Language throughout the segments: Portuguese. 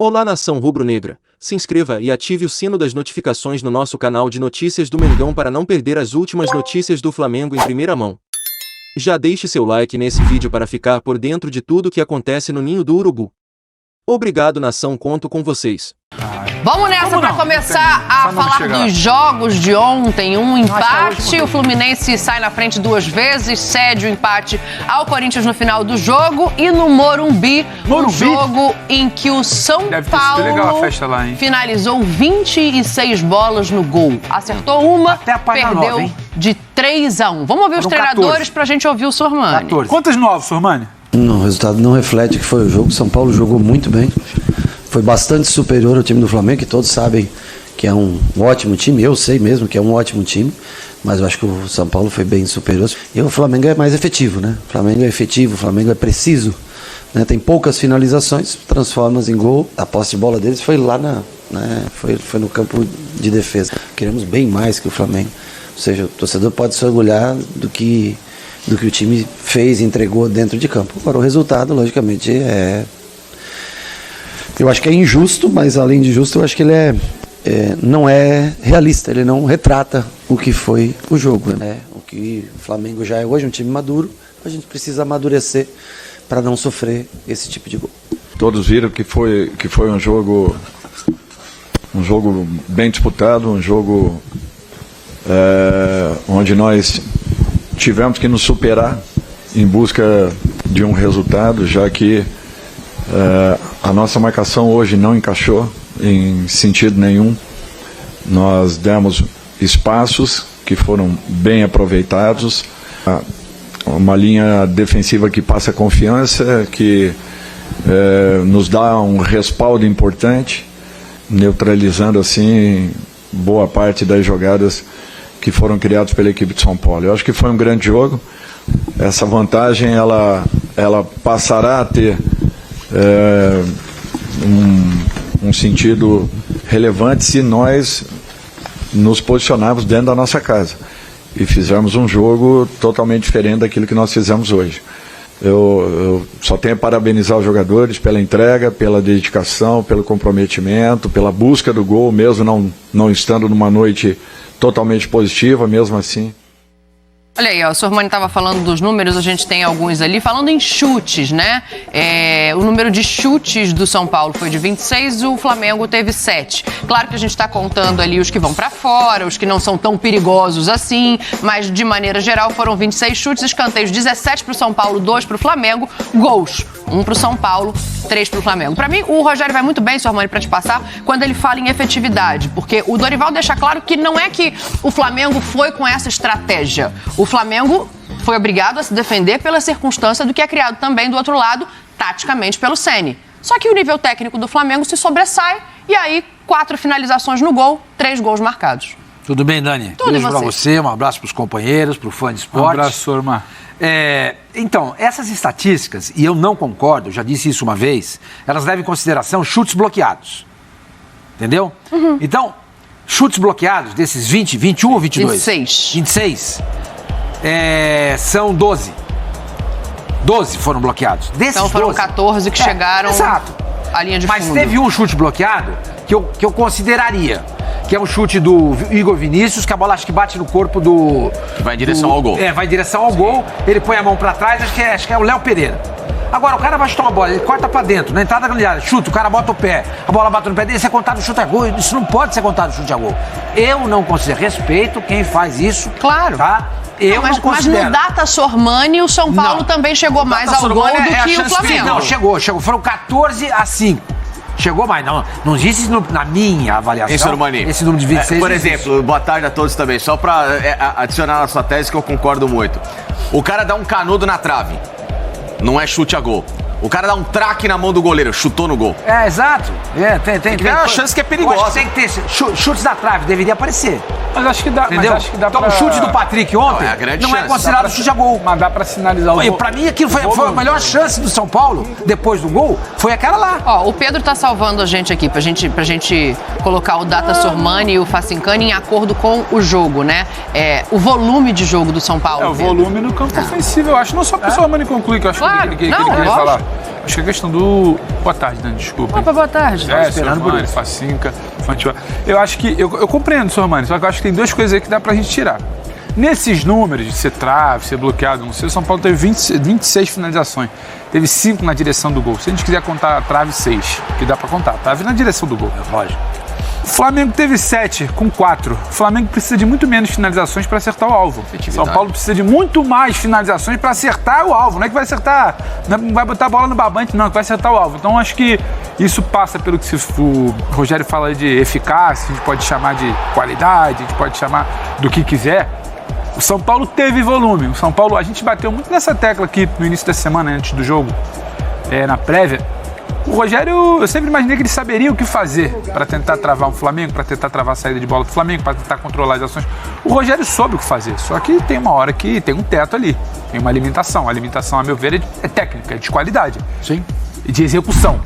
Olá, nação rubro-negra, se inscreva e ative o sino das notificações no nosso canal de notícias do Mengão para não perder as últimas notícias do Flamengo em primeira mão. Já deixe seu like nesse vídeo para ficar por dentro de tudo que acontece no Ninho do Urubu. Obrigado, nação, conto com vocês. Vamos nessa para começar a falar dos jogos de ontem. Um empate, o Fluminense sai na frente 2 vezes, cede o empate ao Corinthians no final do jogo. E no Morumbi, um jogo em que o São Paulo finalizou 26 bolas no gol. Acertou uma, perdeu de 3-1. Vamos ouvir os treinadores para a gente ouvir o Sormani. 14. Quantas novas, Sormani? O resultado não reflete o que foi o jogo. São Paulo jogou muito bem. Foi bastante superior ao time do Flamengo, que todos sabem que é um ótimo time. Eu sei mesmo que é um ótimo time, mas eu acho que o São Paulo foi bem superior. E o Flamengo é mais efetivo, né? O Flamengo é efetivo, o Flamengo é preciso, né? Tem poucas finalizações, transforma em gol. A posse de bola deles foi lá foi no campo de defesa. Queremos bem mais que o Flamengo. Ou seja, o torcedor pode se orgulhar do que o time fez e entregou dentro de campo. Agora, o resultado, logicamente, eu acho que é injusto, mas além de justo, eu acho que ele não é realista, ele não retrata o que foi o jogo, né? O que o Flamengo já é hoje, um time maduro, a gente precisa amadurecer para não sofrer esse tipo de gol. Todos viram que foi um jogo bem disputado, um jogo onde nós tivemos que nos superar em busca de um resultado, já que a nossa marcação hoje não encaixou em sentido nenhum. Nós demos espaços que foram bem aproveitados, uma linha defensiva que passa confiança, que nos dá um respaldo importante, neutralizando assim boa parte das jogadas que foram criadas pela equipe de São Paulo. Eu acho que foi um grande jogo. Essa vantagem ela passará a ter um sentido relevante se nós nos posicionarmos dentro da nossa casa e fizermos um jogo totalmente diferente daquilo que nós fizemos hoje. Eu só tenho a parabenizar os jogadores pela entrega, pela dedicação, pelo comprometimento, pela busca do gol, mesmo não estando numa noite totalmente positiva, mesmo assim. Olha aí, ó, o Sormani estava falando dos números, a gente tem alguns ali. Falando em chutes, né? O número de chutes do São Paulo foi de 26, o Flamengo teve 7. Claro que a gente está contando ali os que vão para fora, os que não são tão perigosos assim, mas de maneira geral foram 26 chutes, escanteios 17 para o São Paulo, 2 para o Flamengo, gols 1 para o São Paulo, 3 para o Flamengo. Para mim, o Rogério vai muito bem, Sormani, para te passar, quando ele fala em efetividade, porque o Dorival deixa claro que não é que o Flamengo foi com essa estratégia. O Flamengo foi obrigado a se defender pela circunstância do que é criado também do outro lado, taticamente, pelo Ceni. Só que o nível técnico do Flamengo se sobressai e aí 4 finalizações no gol, 3 gols marcados. Tudo bem, Dani? Tudo. Beijo pra você, um abraço pros companheiros, pro fã de esporte. Um abraço, Sorma. Então, essas estatísticas, e eu não concordo, já disse isso uma vez, elas levam em consideração chutes bloqueados. Entendeu? Uhum. Então, chutes bloqueados desses 20, 21 ou 22? 26. 26. São 12. 12 foram bloqueados. Desses então foram 12, 14 que chegaram à linha de fundo. Mas teve um chute bloqueado que eu consideraria, que é um chute do Igor Vinícius, que a bola acho que bate no corpo do... Vai em direção ao gol. Vai em direção ao gol, ele põe a mão pra trás, acho que é o Léo Pereira. Agora, o cara vai chutar uma bola, ele corta pra dentro, na entrada da grande área, chuta, o cara bota o pé, a bola bate no pé dele, isso é contado chute a gol, isso não pode ser contado chute a gol. Eu não considero, respeito quem faz isso. Claro. Tá? Mas no Data Sormani, o São Paulo também chegou mais ao gol do que o Flamengo. Não, chegou. Foram 14-5. Chegou mais, não existe na minha avaliação. Sormani, esse número de 26. Por exemplo, boa tarde a todos também. Só pra adicionar na sua tese que eu concordo muito. O cara dá um canudo na trave. Não é chute a gol. O cara dá um traque na mão do goleiro, chutou no gol. Exato. Tem uma chance que é perigosa. Tem que ter chutes da trave, deveria aparecer. Mas acho que dá. Entendeu? Então, o chute do Patrick ontem não é considerado chute a gol. Mas dá pra sinalizar o gol. Pra mim, aquilo foi a melhor chance do São Paulo, depois do gol, foi aquela lá. Ó, o Pedro tá salvando a gente aqui, pra gente colocar o Data Sormani e o Facincani em acordo com o jogo, né? O volume de jogo do São Paulo. O volume no campo ofensivo, eu acho. Não só pro Sormani concluir, que eu acho que ele queria falar. Acho que é questão do... Boa tarde, Dani, desculpa. Opa, boa tarde. Sormani, Facinca, Fantiba. Eu acho que... Eu compreendo, Sormani, só que eu acho que tem duas coisas aí que dá pra gente tirar. Nesses números de ser trave, ser bloqueado, não sei, o São Paulo teve 26 finalizações. Teve 5 na direção do gol. Se a gente quiser contar a trave, 6, que dá pra contar. Trave na direção do gol, lógico. O Flamengo teve 7, com 4. O Flamengo precisa de muito menos finalizações para acertar o alvo. São Paulo precisa de muito mais finalizações para acertar o alvo. Não é que vai acertar, não vai botar a bola no barbante, não, é que vai acertar o alvo. Então acho que isso passa pelo que o Rogério fala de eficácia, a gente pode chamar de qualidade, a gente pode chamar do que quiser. O São Paulo teve volume. O São Paulo, a gente bateu muito nessa tecla aqui no início da semana, antes do jogo, na prévia. O Rogério, eu sempre imaginei que ele saberia o que fazer para tentar travar o Flamengo, para tentar travar a saída de bola do Flamengo, para tentar controlar as ações. O Rogério soube o que fazer, só que tem uma hora que tem um teto ali, tem uma limitação. A limitação, a meu ver, é técnica, é de qualidade. Sim. E de execução.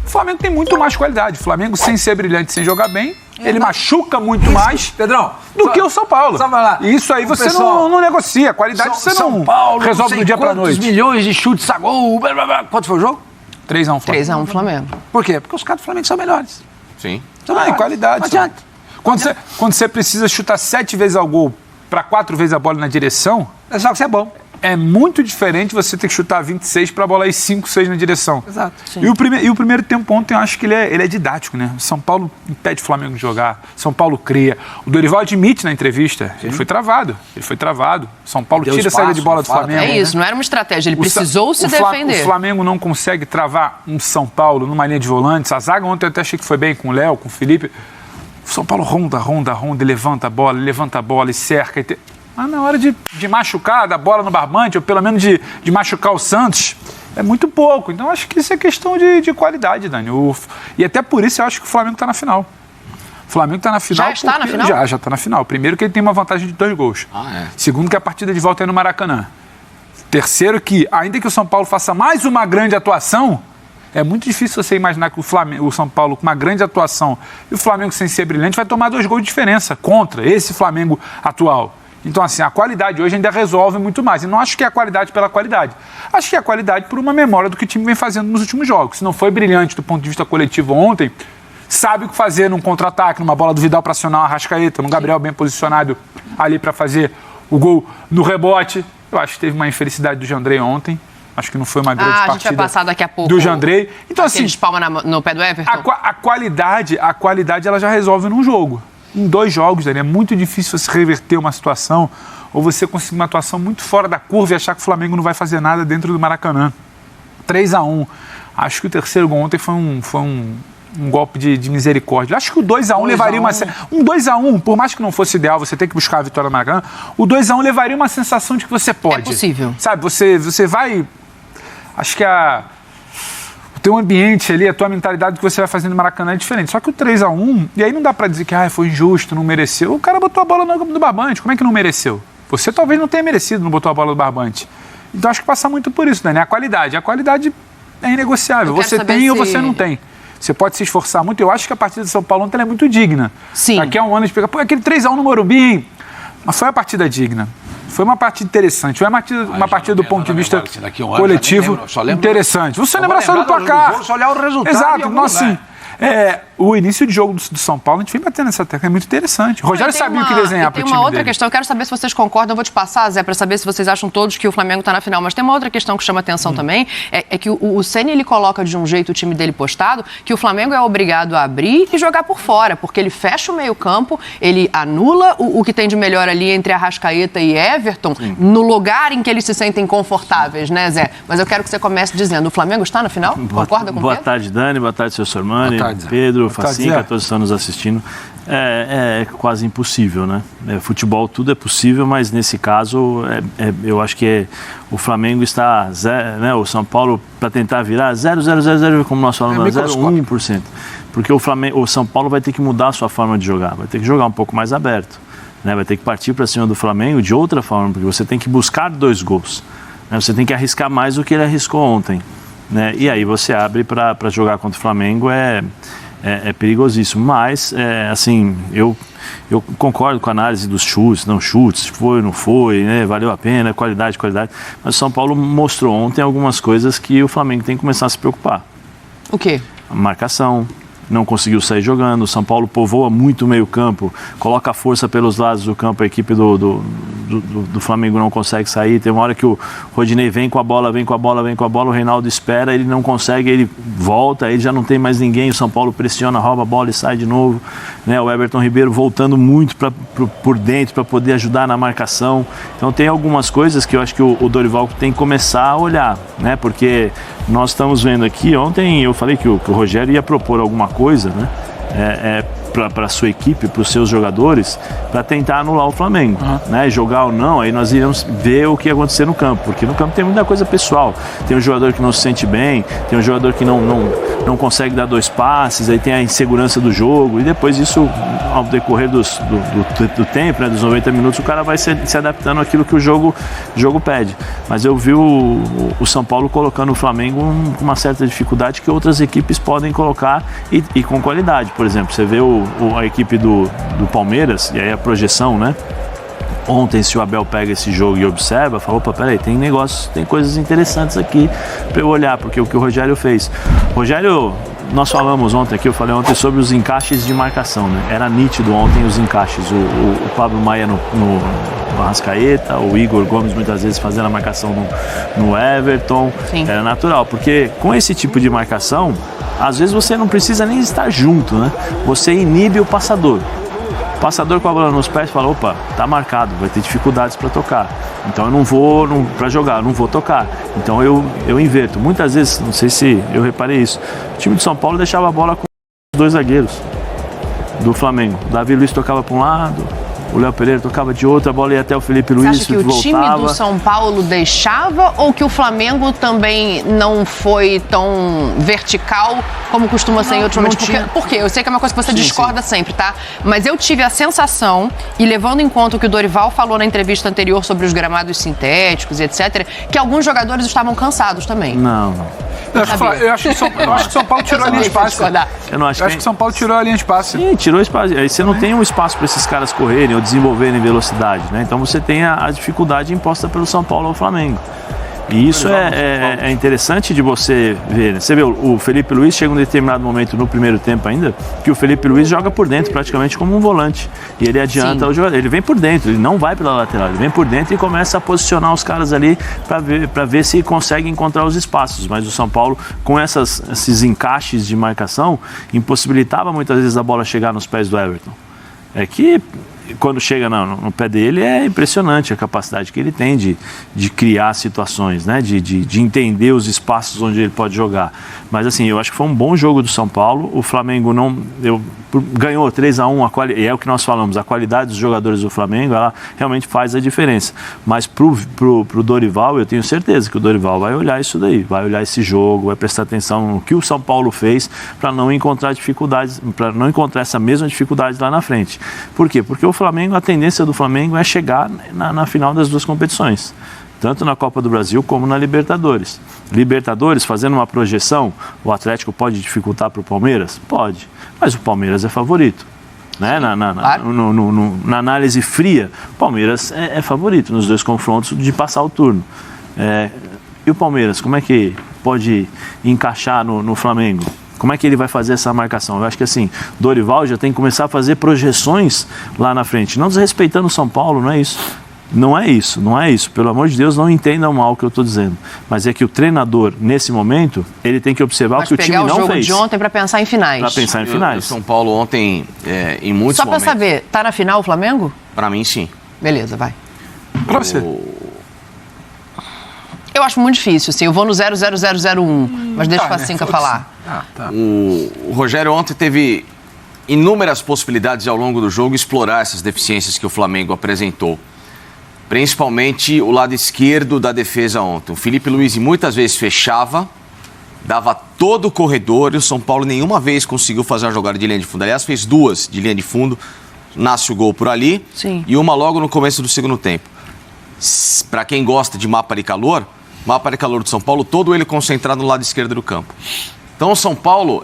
O Flamengo tem muito mais qualidade. O Flamengo, sem ser brilhante, sem jogar bem, ele machuca muito mais, Pedrão, do que o São Paulo. E isso aí você não negocia. A qualidade você não resolve do dia para noite. Milhões de chutes a gol. Quanto foi o jogo? 3-1 Flamengo. 3-1 Flamengo. Por quê? Porque os caras do Flamengo são melhores. Sim. Em qualidade. Não adianta. Quando você precisa chutar 7 vezes ao gol para 4 vezes a bola na direção, É só que você é bom. é muito diferente você ter que chutar 26 para a bola ir 5, 6 na direção. Exato. E o primeiro tempo ontem eu acho que ele é didático, né? O São Paulo impede o Flamengo de jogar, São Paulo cria. O Dorival admite na entrevista, ele foi travado. São Paulo tira a saída de bola do Flamengo. É isso, não era uma estratégia, ele precisou se defender. O Flamengo não consegue travar um São Paulo numa linha de volantes. A zaga ontem eu até achei que foi bem com o Léo, com o Felipe. O São Paulo ronda, e levanta a bola e cerca. Mas na hora de machucar, dar bola no barbante, ou pelo menos de machucar o Santos, é muito pouco. Então acho que isso é questão de qualidade, Dani. E até por isso eu acho que o Flamengo está na final. O Flamengo está na final. Já está na final? Já está na final. Primeiro que ele tem uma vantagem de 2 gols. Segundo que a partida de volta é no Maracanã. Terceiro que, ainda que o São Paulo faça mais uma grande atuação, é muito difícil você imaginar que o São Paulo, com uma grande atuação, e o Flamengo sem ser brilhante, vai tomar 2 gols de diferença contra esse Flamengo atual. Então, assim, a qualidade hoje ainda resolve muito mais. E não acho que é a qualidade pela qualidade. Acho que é a qualidade por uma memória do que o time vem fazendo nos últimos jogos. Se não foi brilhante do ponto de vista coletivo ontem, sabe o que fazer num contra-ataque, numa bola do Vidal para acionar o Arrascaeta, num Gabriel bem posicionado ali para fazer o gol no rebote. Eu acho que teve uma infelicidade do Jandrei ontem. Acho que não foi uma grande partida. A gente vai passar daqui a pouco do Jandrei. Então, assim, de palma no pé do Everton. A qualidade ela já resolve num jogo. Em 2 jogos, Dani, é muito difícil você reverter uma situação ou você conseguir uma atuação muito fora da curva e achar que o Flamengo não vai fazer nada dentro do Maracanã. 3-1. Acho que o terceiro gol ontem foi um golpe de misericórdia. Acho que o 2-1 levaria uma... Um 2-1, por mais que não fosse ideal, você tem que buscar a vitória no Maracanã, o 2-1 levaria uma sensação de que você pode. É possível. Sabe, você vai... Acho que o teu ambiente ali, a tua mentalidade que você vai fazendo no Maracanã é diferente. Só que o 3-1, e aí não dá pra dizer que foi injusto, não mereceu. O cara botou a bola no barbante. Como é que não mereceu? Você talvez não tenha merecido, não botou a bola no barbante. Então acho que passa muito por isso, Dani. A qualidade é inegociável. Você tem ou você não tem. Você pode se esforçar muito. Eu acho que a partida de São Paulo ontem é muito digna. Sim. Daqui a um ano a gente pega, aquele 3-1 no Morumbi, hein? Mas foi uma partida digna. Foi uma partida interessante. Foi uma partida do ponto de vista coletivo interessante. Você lembra só do placar. Só olhar o resultado. Exato. Nossa, assim, o início de jogo do São Paulo, a gente vem batendo nessa tecla, é muito interessante. O Rogério sabia o que desenhar para o time dele. Tem uma outra dele. questão, eu quero saber se vocês concordam, eu vou te passar, Zé, para saber se vocês acham todos que o Flamengo está na final, mas tem uma outra questão que chama atenção também, é que o Ceni, ele coloca de um jeito o time dele postado, que o Flamengo é obrigado a abrir e jogar por fora, porque ele fecha o meio campo, ele anula o que tem de melhor ali entre Arrascaeta e Everton, no lugar em que eles se sentem confortáveis, né, Zé? Mas eu quero que você comece dizendo, o Flamengo está na final? Concorda com o Boa Pedro? tarde, Dani, boa tarde, seu Sormani, Pedro, Facinca, todos estão nos assistindo. É quase impossível, né? Futebol tudo é possível, mas nesse caso eu acho que o Flamengo está, né, o São Paulo, para tentar virar 0,000, como nós falamos, 0,1%. Porque o São Paulo vai ter que mudar a sua forma de jogar, vai ter que jogar um pouco mais aberto, né? Vai ter que partir para cima do Flamengo de outra forma, porque você tem que buscar 2 gols, né? Você tem que arriscar mais do que ele arriscou ontem, né? E aí você abre para jogar contra o Flamengo, é perigosíssimo. Mas, assim, eu concordo com a análise dos chutes, não chutes, foi, não foi, né? Valeu a pena, qualidade. Mas o São Paulo mostrou ontem algumas coisas que o Flamengo tem que começar a se preocupar. O quê? A marcação, não conseguiu sair jogando, o São Paulo povoa muito o meio campo, coloca força pelos lados do campo, a equipe do Flamengo não consegue sair, tem uma hora que o Rodinei vem com a bola, o Reinaldo espera, ele não consegue, ele volta, ele já não tem mais ninguém, o São Paulo pressiona, rouba a bola e sai de novo, né? O Everton Ribeiro voltando muito por dentro para poder ajudar na marcação. Então tem algumas coisas que eu acho que o Dorival tem que começar a olhar, né? Porque nós estamos vendo aqui, ontem eu falei que o Rogério ia propor alguma coisa, né? Para a sua equipe, para os seus jogadores, para tentar anular o Flamengo, né? Jogar ou não, aí nós iremos ver o que ia acontecer no campo, porque no campo tem muita coisa pessoal, tem um jogador que não se sente bem, tem um jogador que não consegue dar 2 passes, aí tem a insegurança do jogo, e depois isso, ao decorrer do tempo, né, dos 90 minutos, o cara vai se adaptando àquilo que o jogo pede. Mas eu vi o São Paulo colocando o Flamengo com uma certa dificuldade que outras equipes podem colocar e com qualidade. Por exemplo, você vê a equipe do Palmeiras, e aí a projeção, né? Ontem, se o Abel pega esse jogo e observa, fala, opa, peraí, tem negócios, tem coisas interessantes aqui para eu olhar, porque o que o Rogério fez. Rogério, nós falamos ontem aqui, eu falei ontem sobre os encaixes de marcação, né? Era nítido ontem os encaixes, o Pablo Maia no Arrascaeta, o Igor Gomes muitas vezes fazendo a marcação no Everton. Sim. Era natural, porque com esse tipo de marcação, às vezes você não precisa nem estar junto, né? Você inibe o passador. O passador com a bola nos pés fala, opa, tá marcado, vai ter dificuldades para tocar. Então eu não vou, para jogar, eu não vou tocar. Então eu inverto. Muitas vezes, não sei se eu reparei isso, o time de São Paulo deixava a bola com os 2 zagueiros do Flamengo. O Davi Luiz tocava para um lado, o Léo Pereira tocava de outra, a bola ia até o Felipe Luiz. Você acha que o time do São Paulo deixava, ou que o Flamengo também não foi tão vertical como costuma ser em outros momentos? Por quê? Eu sei que é uma coisa que você discorda sempre, tá? Mas eu tive a sensação, e levando em conta o que o Dorival falou na entrevista anterior sobre os gramados sintéticos e etc., que alguns jogadores estavam cansados também. Não. Eu acho que São Paulo tirou a linha de passe. Eu acho que São Paulo tirou a linha de passe. Sim, tirou espaço. Aí você não tem um espaço para esses caras correrem ou desenvolverem velocidade, né? Então você tem a dificuldade imposta pelo São Paulo ao Flamengo. E isso é interessante de você ver. Você vê, o Felipe Luiz chega em um determinado momento no primeiro tempo ainda, que o Felipe Luiz joga por dentro praticamente como um volante. E ele adianta o jogador. Ele vem por dentro, ele não vai pela lateral, ele vem por dentro e começa a posicionar os caras ali para ver se consegue encontrar os espaços. Mas o São Paulo, com esses encaixes de marcação, impossibilitava muitas vezes a bola chegar nos pés do Everton. É que quando chega no pé dele é impressionante a capacidade que ele tem de criar situações, né? de entender os espaços onde ele pode jogar. Mas assim, eu acho que foi um bom jogo do São Paulo. O Flamengo ganhou 3-1, e é o que nós falamos, a qualidade dos jogadores do Flamengo, ela realmente faz a diferença. Mas pro Dorival, eu tenho certeza que o Dorival vai olhar isso daí, vai olhar esse jogo, vai prestar atenção no que o São Paulo fez para não encontrar dificuldades, para não encontrar essa mesma dificuldade lá na frente. Por quê? Porque o Flamengo, a tendência do Flamengo é chegar na final das 2 competições, tanto na Copa do Brasil como na Libertadores. Libertadores, fazendo uma projeção, o Atlético pode dificultar para o Palmeiras? Pode, mas o Palmeiras é favorito. Né? Na análise fria, o Palmeiras é favorito nos 2 confrontos de passar o turno. E o Palmeiras, como é que pode encaixar no Flamengo? Como é que ele vai fazer essa marcação? Eu acho que assim, Dorival já tem que começar a fazer projeções lá na frente, não desrespeitando o São Paulo, não é isso. Não é isso. Pelo amor de Deus, não entendam mal o que eu estou dizendo. Mas é que o treinador, nesse momento, ele tem que observar o que o time não fez. Pegar o jogo de ontem para pensar em finais. O São Paulo ontem, em muitos momentos... Só para saber, tá na final o Flamengo? Para mim, sim. Beleza, vai. Para você. Eu acho muito difícil, assim. Eu vou no 0-0-0-0-1, mas deixa o Facinca falar. O Rogério ontem teve inúmeras possibilidades ao longo do jogo explorar essas deficiências que o Flamengo apresentou. Principalmente o lado esquerdo da defesa ontem. O Felipe Luiz muitas vezes fechava, dava todo o corredor e o São Paulo nenhuma vez conseguiu fazer uma jogada de linha de fundo. Aliás, fez 2 de linha de fundo, nasce o gol por ali. Sim. E uma logo no começo do segundo tempo. Para quem gosta de mapa de calor, o mapa de calor do São Paulo, todo ele concentrado no lado esquerdo do campo. Então o São Paulo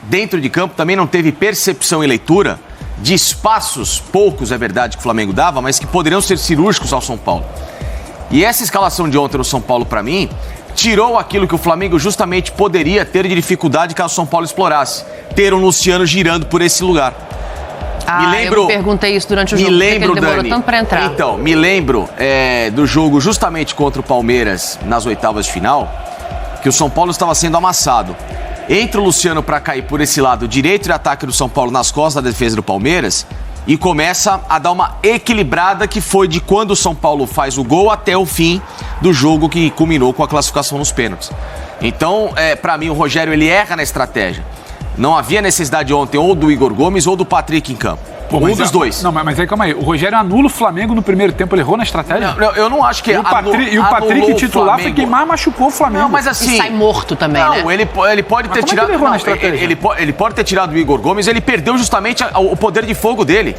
dentro de campo, também não teve percepção e leitura de espaços, poucos é verdade que o Flamengo dava, mas que poderiam ser cirúrgicos ao São Paulo. E essa escalação de ontem no São Paulo, para mim, tirou aquilo que o Flamengo justamente poderia ter de dificuldade caso o São Paulo explorasse. Ter um Luciano girando por esse lugar. Eu perguntei isso durante o jogo, porque ele demorou tanto para entrar. Então, me lembro do jogo justamente contra o Palmeiras nas oitavas de final, que o São Paulo estava sendo amassado. Entra o Luciano para cair por esse lado direito de ataque do São Paulo nas costas da defesa do Palmeiras e começa a dar uma equilibrada que foi de quando o São Paulo faz o gol até o fim do jogo que culminou com a classificação nos pênaltis. Então, para mim, o Rogério ele erra na estratégia. Não havia necessidade ontem ou do Igor Gomes ou do Patrick em campo. Um dos dois. Não, mas aí calma aí. O Rogério anula o Flamengo no primeiro tempo, ele errou na estratégia? Não, eu não acho que... E o Patrick titular foi quem mais machucou o Flamengo. Não, mas assim... E sai morto também, né? Não, ele pode ter tirado... Ele errou na estratégia? Ele pode ter tirado o Igor Gomes, ele perdeu justamente o poder de fogo dele.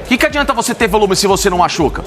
O que adianta você ter volume se você não machuca?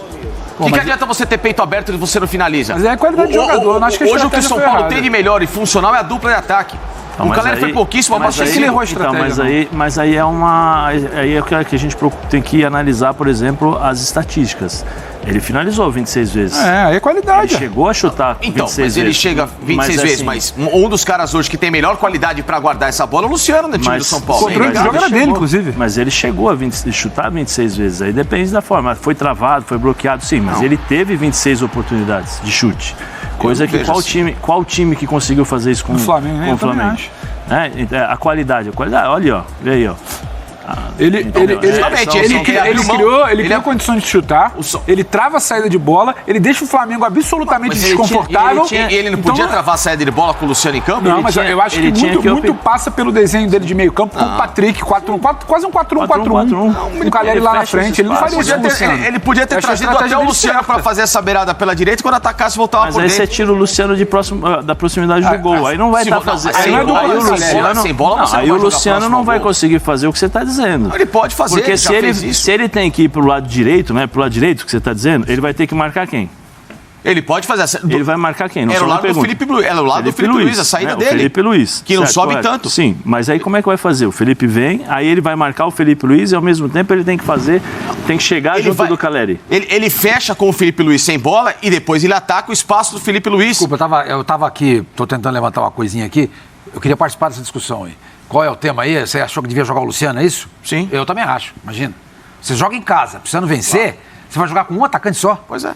O que adianta você ter peito aberto se você não finaliza? Mas é a qualidade de jogador, não acho que a hoje o que o São Paulo tem de melhor e funcional é a dupla de ataque. Então, o Caleri foi pouquíssimo, mas ele errou a estratégia. Mas aí é uma... Aí é que a gente tem que analisar, por exemplo, as estatísticas. Ele finalizou 26 vezes. Aí é qualidade. Ele chegou a chutar 26 então, mas ele vezes. chega 26 vezes, assim, mas um dos caras hoje que tem melhor qualidade para guardar essa bola é o Luciano, no time do São Paulo. O controle de jogo era dele, inclusive. Mas ele chegou a chutar 26 vezes. Aí depende da forma. Foi travado, foi bloqueado, sim. Mas ele teve 26 oportunidades de chute. Coisa que qual time que conseguiu fazer isso com o Flamengo? Com o Flamengo. A qualidade, olha aí, ó. Ele criou condições de chutar, ele trava a saída de bola, ele deixa o Flamengo absolutamente desconfortável. Ele não podia travar a saída de bola com o Luciano em campo? Não, mas eu acho que muito passa pelo desenho dele de meio campo com o Patrick, 4-1-4, quase um 4-1-4-1. Um Caleri lá na frente, ele não faria isso com o Luciano. Ele podia ter trazido até o Luciano para fazer essa beirada pela direita e quando atacasse voltava por dentro. Mas aí você tira o Luciano da proximidade do gol, aí não vai estar fazendo. Aí o Luciano não vai conseguir fazer o que você está dizendo. Ele pode fazer, porque se ele tem que ir pro lado direito, né? Pro lado direito que você está dizendo, ele vai ter que marcar quem? Ele pode fazer. Ele vai marcar quem? Era o lado do Felipe Luiz. Era o lado do Felipe Luiz, a saída dele. O Felipe Luiz. Que não sobe tanto. Sim, mas aí como é que vai fazer? O Felipe vem, aí ele vai marcar o Felipe Luiz e ao mesmo tempo ele tem que chegar junto do Caleri. Ele fecha com o Felipe Luiz sem bola e depois ele ataca o espaço do Felipe Luiz. Desculpa, eu tava aqui, tô tentando levantar uma coisinha aqui. Eu queria participar dessa discussão aí. Qual é o tema aí? Você achou que devia jogar o Luciano, é isso? Sim. Eu também acho, imagina. Você joga em casa, precisando vencer, você vai jogar com um atacante só. Pois é.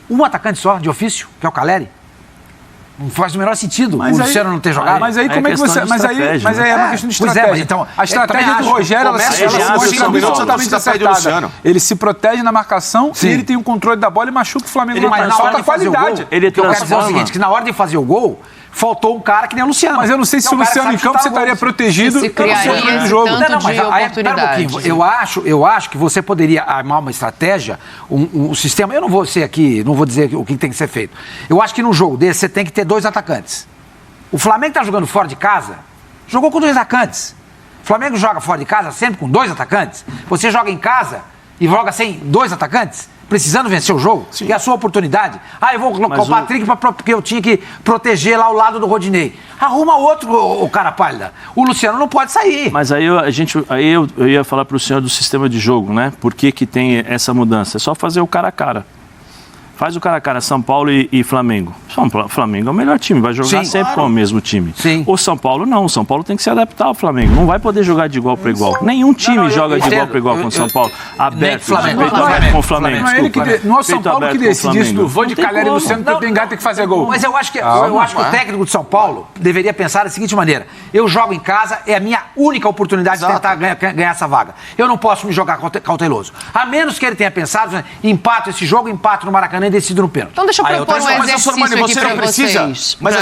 Um atacante só, de ofício, que é o Caleri. Não faz o menor sentido o Luciano não ter jogado. Mas aí como é que você... Mas aí é uma questão de estratégia. Mas então, a estratégia do Rogério, ela se absolutamente acertada. Ele se protege na marcação e ele tem o controle da bola e machuca o Flamengo. Mas na hora de fazer o gol, eu quero dizer o seguinte, que na hora de fazer o gol, faltou um cara que nem o Luciano. Mas eu não sei se o Luciano em campo você estaria protegido pelo controle do jogo. Eu acho que você poderia armar uma estratégia, um sistema. Eu não vou dizer o que tem que ser feito. Eu acho que num jogo desse você tem que ter 2 atacantes. O Flamengo está jogando fora de casa, jogou com 2 atacantes. O Flamengo joga fora de casa sempre com 2 atacantes. Você joga em casa e joga sem 2 atacantes. Precisando vencer o jogo, que é a sua oportunidade. Eu vou colocar o Patrick porque eu tinha que proteger lá ao lado do Rodinei. Arruma outro, o cara pálida. O Luciano não pode sair. Mas aí eu ia falar para o senhor do sistema de jogo, né? Por que tem essa mudança? É só fazer o cara a cara. Faz o cara a cara, São Paulo e Flamengo. Flamengo é o melhor time, vai jogar sempre com o mesmo time. Sim. O São Paulo não, o São Paulo tem que se adaptar ao Flamengo. Não vai poder jogar de igual para igual. Nenhum time joga de igual para igual com o São Paulo. Aberto, peito aberto com o Flamengo. Não é o São Paulo que decide isso do vou de Caleri e Luciano, porque tem que fazer gol. Mas eu acho que o técnico de São Paulo deveria pensar da seguinte maneira: eu jogo em casa, é a minha única oportunidade de tentar ganhar essa vaga. Eu não posso me jogar cauteloso. A menos que ele tenha pensado, empato esse jogo, empato no Maracanã e decido no pênalti. Então deixa eu propor um exercício aqui para vocês. Mas